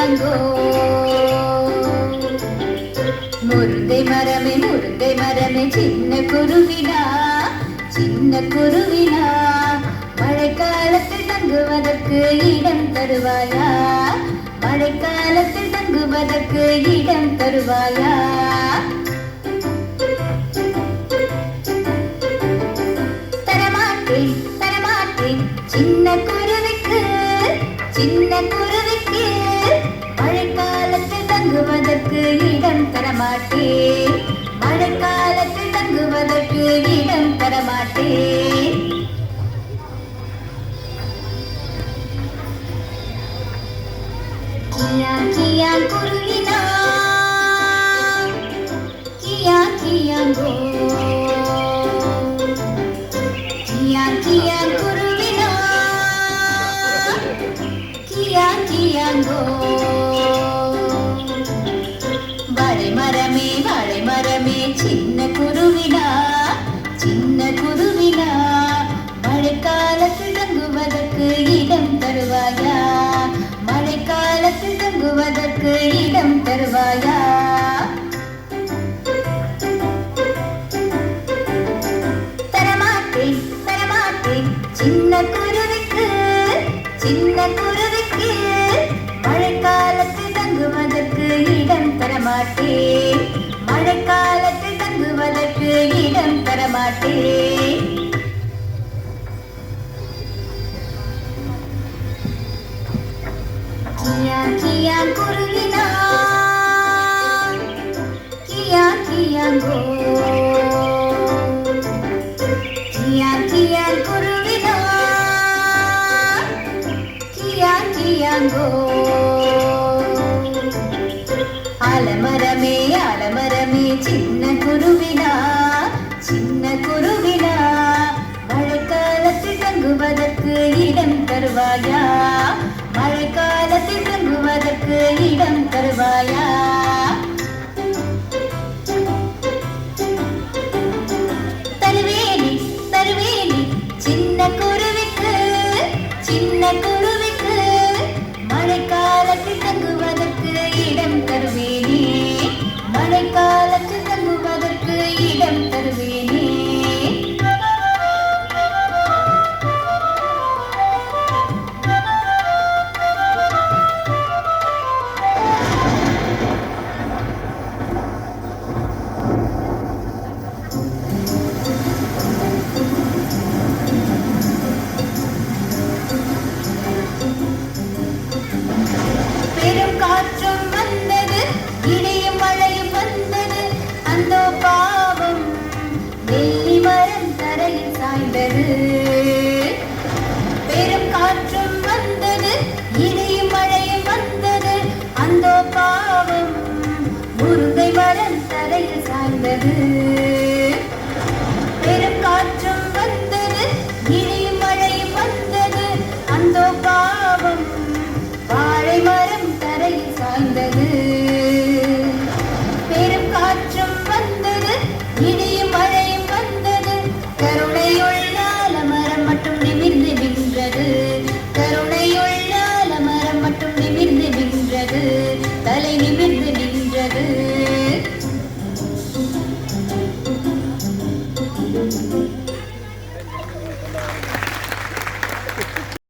கியாங்கோ முருங்கை மரமே சின்ன குருவினா மழைக்காலத்தில் தங்குவதற்கு இடம் தருவாயா மழைக்காலத்தில் தங்குவதற்கு இடம் தருவாயா தரமாட்டேன் சின்ன குருவிக்கு மழைக்காலத்தில் தங்குவதற்கு இடம் தரமாட்டேன் மழைக்காலத்தில் தங்குவதற்கு இடம் தரமாட்டேன் கியா குருவினா கியாங்கோ கியா குருவினா கியாங்கோ வாழை மரமே சின்ன குருவினா மழைக்காலத்தில் தங்குவதற்கு இடம் தருவாயா மழைக்காலத்தில் தங்குவதற்கு இடம் தருவாயா தரமாட்டேன் சின்ன குருவிக்கு மழைக்காலத்தில் தங்குவதற்கு இடம் தரமாட்டேன் மழைக்காலத்தில் தங்குவதற்கு இடம் தரமாட்டேன் கியா குருவினா கியாங்கோ கியா குருவினா கியாங்கோ ஆலமரமே சின்ன குருவினா மழைக்காலத்தில் தங்குவதற்கு இடம் தருவாயா மழைக்காலத்தில் தங்குவதற்கு இடம்